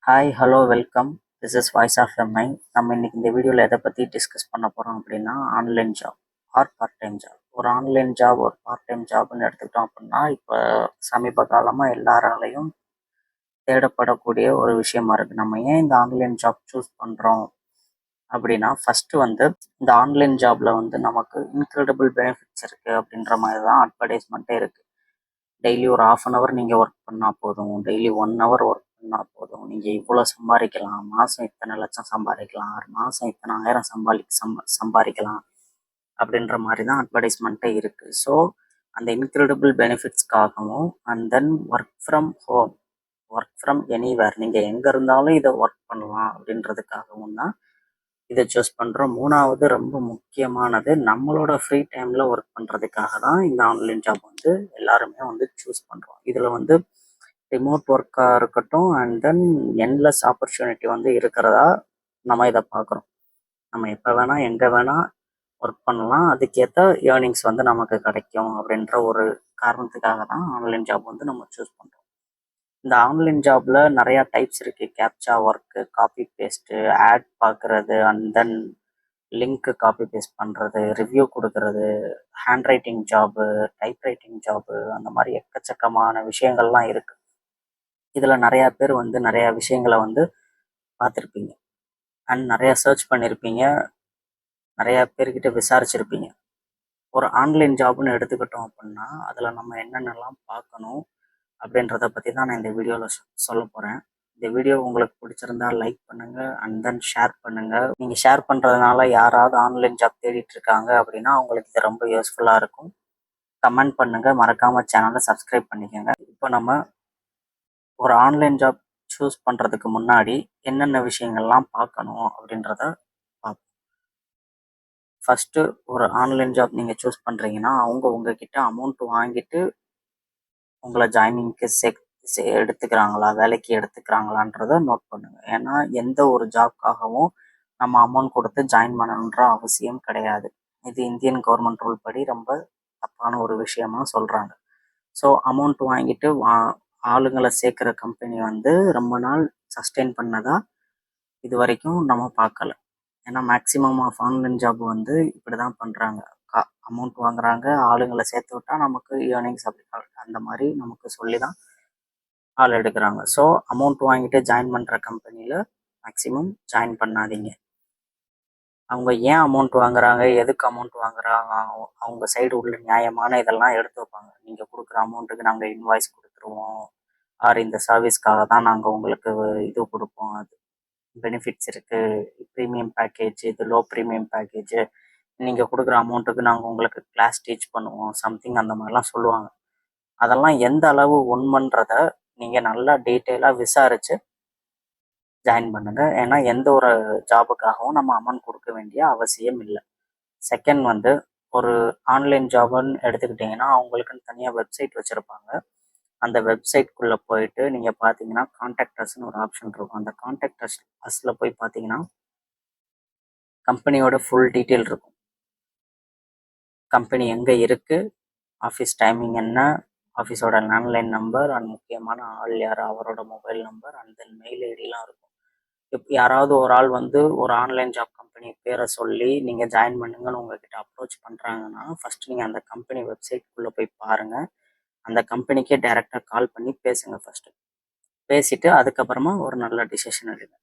Hi, hello, welcome. This is voice of MI. நம்ம இன்னைக்கு இந்த வீடியோவில் எதை பற்றி டிஸ்கஸ் பண்ண போகிறோம் அப்படின்னா, online job are part time job. ஒரு ஆன்லைன் ஜாப் ஒரு பார்ட் டைம் ஜாப்னு எடுத்துக்கிட்டோம் அப்படின்னா, இப்போ சமீப காலமாக எல்லாராலையும் தேடப்படக்கூடிய ஒரு விஷயமா இருக்குது. நம்ம ஏன் இந்த ஆன்லைன் ஜாப் சூஸ் பண்ணுறோம் அப்படின்னா, ஃபஸ்ட்டு வந்து இந்த ஆன்லைன் ஜாபில் வந்து நமக்கு இன்க்ரெடிபிள் பெனிஃபிட்ஸ் இருக்குது அப்படின்ற மாதிரி தான் அட்வர்டைஸ்மெண்ட்டே இருக்குது. டெய்லி ஒரு ½ அன் ஹவர் நீங்கள் ஒர்க் பண்ணால் போதும், டெய்லி 1 ஹவர் ஒர்க் பண்ணால் போதும், நீங்கள் இவ்வளோ சம்பாதிக்கலாம், மாதம் இத்தனை லட்சம் சம்பாதிக்கலாம், மாதம் இத்தனை ஆயிரம் சம்பாதிக்கலாம் அப்படின்ற மாதிரி தான் அட்வர்டைஸ்மெண்ட்டே இருக்குது. ஸோ அந்த இன்க்ரெடிபிள் பெனிஃபிட்ஸ்க்காகவும் and then work from anywhere, நீங்கள் எங்கே இருந்தாலும் இதை ஒர்க் பண்ணலாம் அப்படின்றதுக்காகவும் தான் இதை சூஸ் பண்ணுறோம். மூணாவது ரொம்ப முக்கியமானது, நம்மளோட ஃப்ரீ டைமில் ஒர்க் பண்ணுறதுக்காக தான் இந்த ஆன்லைன் ஜாப் வந்து எல்லாருமே வந்து சூஸ் பண்ணுறோம். இதில் வந்து ரிமோட் ஒர்க்காக இருக்கட்டும் அண்ட் தென் என்லெஸ் ஆப்பர்ச்சுனிட்டி வந்து இருக்கிறதா நம்ம இதை பார்க்குறோம். நம்ம எப்போ வேணால் எங்கே வேணால் ஒர்க் பண்ணலாம், அதுக்கேற்ற ஏர்னிங்ஸ் வந்து நமக்கு கிடைக்கும் அப்படின்ற ஒரு காரணத்துக்காக தான் ஆன்லைன் ஜாப் வந்து நம்ம சூஸ் பண்ணுறோம். இந்த ஆன்லைன் ஜாப்ல நிறைய டைப்ஸ் இருக்கு. Captcha work, copy paste, ad பார்க்கறது, and then link copy paste பண்ணுறது, ரிவ்யூ கொடுக்கறது, hand writing job, type writing job, அந்த மாதிரி எக்கச்சக்கமான விஷயங்கள்லாம் இருக்கு. இதில் நிறையா பேர் வந்து நிறையா விஷயங்களை வந்து பார்த்துருப்பீங்க அண்ட் நிறையா சர்ச் பண்ணியிருப்பீங்க, நிறையா பேர்கிட்ட விசாரிச்சிருப்பீங்க. ஒரு ஆன்லைன் ஜாப்னு எடுத்துக்கிட்டோம் அப்படின்னா அதில் நம்ம என்னென்னலாம் பார்க்கணும் அப்படின்றத பற்றி தான் நான் இந்த வீடியோவில் சொல்ல போகிறேன். இந்த வீடியோ உங்களுக்கு பிடிச்சிருந்தா லைக் பண்ணுங்கள் அண்ட் தென் ஷேர் பண்ணுங்கள். நீங்கள் ஷேர் பண்ணுறதுனால யாராவது ஆன்லைன் ஜாப் தேடிட்டு இருக்காங்க அப்படின்னா அவங்களுக்கு இது ரொம்ப யூஸ்ஃபுல்லாக இருக்கும். கமெண்ட் பண்ணுங்கள், மறக்காமல் சேனலை சப்ஸ்கிரைப் பண்ணிக்கோங்க. இப்போ நம்ம ஒரு ஆன்லைன் ஜாப் சூஸ் பண்ணுறதுக்கு முன்னாடி என்னென்ன விஷயங்கள்லாம் பார்க்கணும் அப்படின்றத பார்ப்போம். ஃபஸ்ட்டு, ஒரு ஆன்லைன் ஜாப் நீங்கள் சூஸ் பண்ணுறீங்கன்னா அவங்க உங்ககிட்ட அமௌண்ட் வாங்கிட்டு உங்களை ஜாயினிங்க்கு எடுத்துக்கிறாங்களா, வேலைக்கு எடுத்துக்கிறாங்களான்றத நோட் பண்ணுங்க. ஏன்னா எந்த ஒரு ஜாப்காகவும் நம்ம அமௌண்ட் கொடுத்து ஜாயின் பண்ணணுன்ற அவசியம் கிடையாது. இது இந்தியன் கவர்மெண்ட் ரூல் படி ரொம்ப தப்பான ஒரு விஷயமா சொல்கிறாங்க. ஸோ அமௌண்ட் வாங்கிட்டு ஆளுங்களை சேர்க்குற கம்பெனி வந்து ரொம்ப நாள் சஸ்டெயின் பண்ணதா இது வரைக்கும் நம்ம பார்க்கல. ஏன்னா மேக்ஸிமம் ஆஃப் ஆன்லைன் ஜாப் வந்து இப்படி தான் பண்ணுறாங்க. அமௌண்ட் வாங்குறாங்க, ஆளுங்களை சேர்த்து விட்டா நமக்கு ஏர்னிங்ஸ் அப்படி அந்த மாதிரி நமக்கு சொல்லி தான் ஆள் எடுக்கிறாங்க. ஸோ அமௌண்ட் வாங்கிட்டு ஜாயின் பண்ணுற கம்பெனியில் மேக்ஸிமம் ஜாயின் பண்ணாதீங்க. அவங்க ஏன் அமௌண்ட் வாங்குறாங்க, எதுக்கு அமௌண்ட் வாங்குறாங்க, அவங்க சைடு உள்ள நியாயமான இதெல்லாம் எடுத்து வைப்பாங்க. நீங்கள் கொடுக்குற அமௌண்ட்டுக்கு நாங்கள் இன்வாய்ஸ் கொடுத்துருவோம், ஆர் இந்த சர்வீஸ்க்காக தான் நாங்கள் உங்களுக்கு இது கொடுப்போம், அது பெனிஃபிட்ஸ் இருக்குது, ப்ரீமியம் பேக்கேஜ், இது லோ ப்ரீமியம் பேக்கேஜ், நீங்கள் கொடுக்குற அமௌண்ட்டுக்கு நாங்கள் உங்களுக்கு கிளாஸ் டீச் பண்ணுவோம், சம்திங் அந்த மாதிரிலாம் சொல்லுவாங்க. அதெல்லாம் எந்த அளவு உண்மைன்றத நீங்கள் நல்லா டீட்டெயிலாக விசாரித்து ஜாயின் பண்ணுங்கள். ஏன்னா எந்த ஒரு ஜாபுக்காகவும் நம்ம அமௌண்ட் கொடுக்க வேண்டிய அவசியம் இல்லை. செகண்ட் வந்து, ஒரு ஆன்லைன் ஜாப்னு எடுத்துக்கிட்டிங்கன்னா அவங்களுக்குன்னு தனியாக வெப்சைட் வச்சுருப்பாங்க. அந்த வெப்சைட்குள்ளே போயிட்டு நீங்கள் பார்த்தீங்கன்னா கான்டாக்ட் அஸ்ன்னு ஒரு ஆப்ஷன் இருக்கும். அந்த கான்டாக்ட் அஸ்ல போய் பார்த்தீங்கன்னா கம்பெனியோட ஃபுல் டீட்டெயில் இருக்கும். கம்பெனி எங்கே இருக்குது, ஆஃபீஸ் டைமிங் என்ன, ஆஃபீஸோட லேண்ட்லைன் நம்பர் அண்ட் முக்கியமான ஆள் யார், அவரோட mobile number and then mail ஐடிலாம் இருக்கும். இப்போ யாராவது ஒரு ஆள் வந்து ஒரு ஆன்லைன் ஜாப் கம்பெனி பேரை சொல்லி நீங்கள் ஜாயின் பண்ணுங்கன்னு உங்ககிட்ட அப்ரோச் பண்ணுறாங்கன்னா ஃபஸ்ட்டு நீங்கள் அந்த கம்பெனி வெப்சைட்குள்ளே போய் பாருங்கள். அந்த கம்பெனிக்கே டைரெக்டாக கால் பண்ணி பேசுங்க ஃபஸ்ட்டு. பேசிவிட்டு அதுக்கப்புறமா ஒரு நல்ல டிசிஷன் எடுங்க.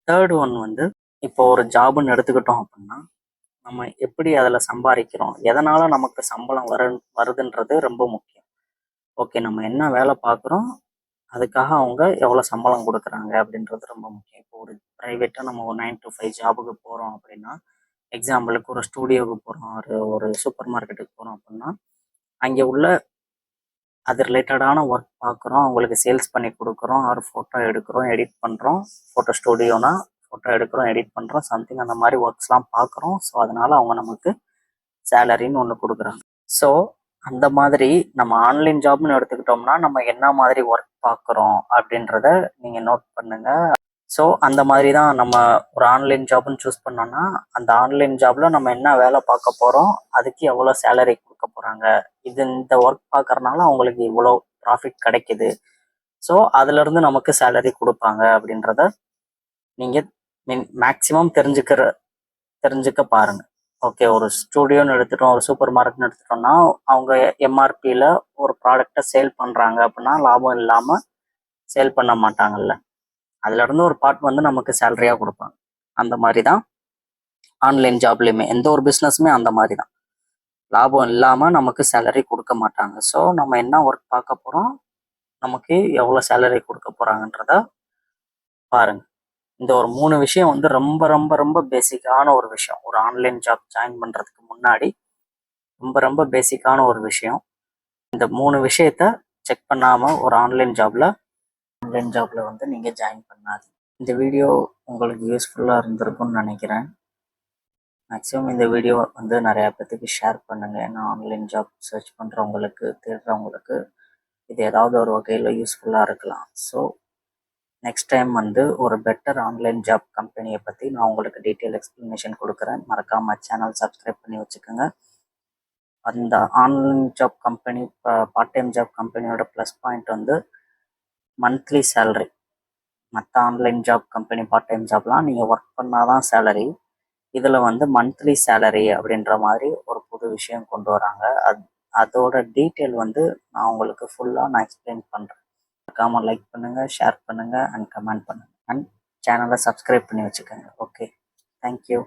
தேர்ட் ஒன் வந்து, இப்போ ஒரு ஜாபுன்னு எடுத்துக்கிட்டோம் அப்படின்னா நம்ம எப்படி அதில் சம்பாதிக்கிறோம், எதனால் நமக்கு சம்பளம் வருதுன்றது ரொம்ப முக்கியம். ஓகே, நம்ம என்ன வேலை பார்க்குறோம், அதுக்காக அவங்க எவ்வளோ சம்பளம் கொடுக்குறாங்க அப்படின்றது ரொம்ப முக்கியம். இப்போ ஒரு ப்ரைவேட்டாக நம்ம ஒரு 9 to 5 ஜாபுக்கு போகிறோம் அப்படின்னா, எக்ஸாம்பிளுக்கு ஒரு ஸ்டூடியோவுக்கு போகிறோம், ஒரு சூப்பர் மார்க்கெட்டுக்கு போகிறோம் அப்படின்னா, அங்கே உள்ள அது ரிலேட்டடான ஒர்க் பார்க்குறோம், அவங்களுக்கு சேல்ஸ் பண்ணி கொடுக்குறோம், ஒரு ஃபோட்டோ எடுக்கிறோம், எடிட் பண்ணுறோம், ஃபோட்டோ ஸ்டூடியோனா ஃபோட்டோ எடுக்கிறோம், எடிட் பண்ணுறோம், சம்திங் அந்த மாதிரி ஒர்க்ஸ்லாம் பார்க்குறோம். ஸோ அதனால் அவங்க நமக்கு சேலரின்னு ஒன்று கொடுக்குறாங்க. ஸோ அந்த மாதிரி நம்ம ஆன்லைன் ஜாப்னு எடுத்துக்கிட்டோம்னா நம்ம என்ன மாதிரி ஒர்க் பார்க்குறோம் அப்படின்றத நீங்கள் நோட் பண்ணுங்க. ஸோ அந்த மாதிரி தான் நம்ம ஒரு ஆன்லைன் ஜாப்னு சூஸ் பண்ணோம்னா அந்த ஆன்லைன் ஜாப்ல நம்ம என்ன வேலை பார்க்க போகிறோம், அதுக்கு எவ்வளோ சேலரி கொடுக்க போகிறாங்க, இந்த ஒர்க் பார்க்கறனால அவங்களுக்கு இவ்வளோ ப்ராஃபிட் கிடைக்குது, ஸோ அதுலேருந்து நமக்கு சேலரி கொடுப்பாங்க அப்படின்றத நீங்கள் மேக்ஸிமம் தெரிஞ்சுக்க பாருங்க. ஓகே, ஒரு ஸ்டூடியோன்னு எடுத்துட்டோம், ஒரு சூப்பர் மார்க்கெட்னு எடுத்துட்டோம்னா அவங்க எம்ஆர்பியில் ஒரு ப்ராடக்டை சேல் பண்ணுறாங்க அப்படின்னா லாபம் இல்லாமல் சேல் பண்ண மாட்டாங்கல்ல. அதுலேருந்து ஒரு பார்ட் வந்து நமக்கு சேலரியாக கொடுப்பாங்க. அந்த மாதிரி தான் ஆன்லைன் ஜாப்லேயுமே எந்த ஒரு பிஸ்னஸுமே அந்த மாதிரி தான். லாபம் இல்லாமல் நமக்கு சேலரி கொடுக்க மாட்டாங்க. ஸோ நம்ம என்ன ஒர்க் பார்க்க போகிறோம், நமக்கு எவ்வளோ சேலரி கொடுக்க போகிறாங்கன்றத பாருங்க. இந்த ஒரு 3 விஷயம் வந்து ரொம்ப ரொம்ப ரொம்ப பேசிக்கான ஒரு விஷயம். ஒரு ஆன்லைன் ஜாப் ஜாயின் பண்ணுறதுக்கு முன்னாடி ரொம்ப ரொம்ப பேசிக்கான ஒரு விஷயம். இந்த 3 விஷயத்த செக் பண்ணாமல் ஒரு ஆன்லைன் ஜாப்ல வந்து நீங்கள் ஜாயின் பண்ணாது. இந்த வீடியோ உங்களுக்கு யூஸ்ஃபுல்லாக இருந்திருக்கும்னு நினைக்கிறேன். மேக்ஸிமம் இந்த வீடியோ வந்து நிறையா பேத்துக்கு ஷேர் பண்ணுங்கள். ஏன்னா ஆன்லைன் ஜாப் சர்ச் பண்ணுறவங்களுக்கு, தேடுறவங்களுக்கு இது ஏதாவது ஒரு வகையில் யூஸ்ஃபுல்லாக இருக்கலாம். ஸோ நெக்ஸ்ட் டைம் வந்து ஒரு பெட்டர் ஆன்லைன் ஜாப் கம்பெனியை பற்றி நான் உங்களுக்கு டீட்டெயில் எக்ஸ்ப்ளனேஷன் கொடுக்குறேன். மறக்காமல் சேனல் சப்ஸ்கிரைப் பண்ணி வச்சுக்கோங்க. அந்த online job company, part time job கம்பெனியோட ப்ளஸ் பாயிண்ட் வந்து மந்த்லி சேலரி. மற்ற online job company part time ஜாப்லாம் நீங்கள் ஒர்க் பண்ணால் தான் சேலரி. இதில் வந்து மந்த்லி சேலரி அப்படின்ற மாதிரி ஒரு புது விஷயம் கொண்டு வராங்க. அதோட டீட்டெயில் வந்து நான் உங்களுக்கு ஃபுல்லாக எக்ஸ்பிளைன் பண்ணுறேன். மறக்காமல் லைக் பண்ணுங்கள், ஷேர் பண்ணுங்கள் அண்ட் கமெண்ட் பண்ணுங்கள். அண்ட் சேனலை சப்ஸ்கிரைப் பண்ணி வச்சுக்கோங்க. Okay, thank you.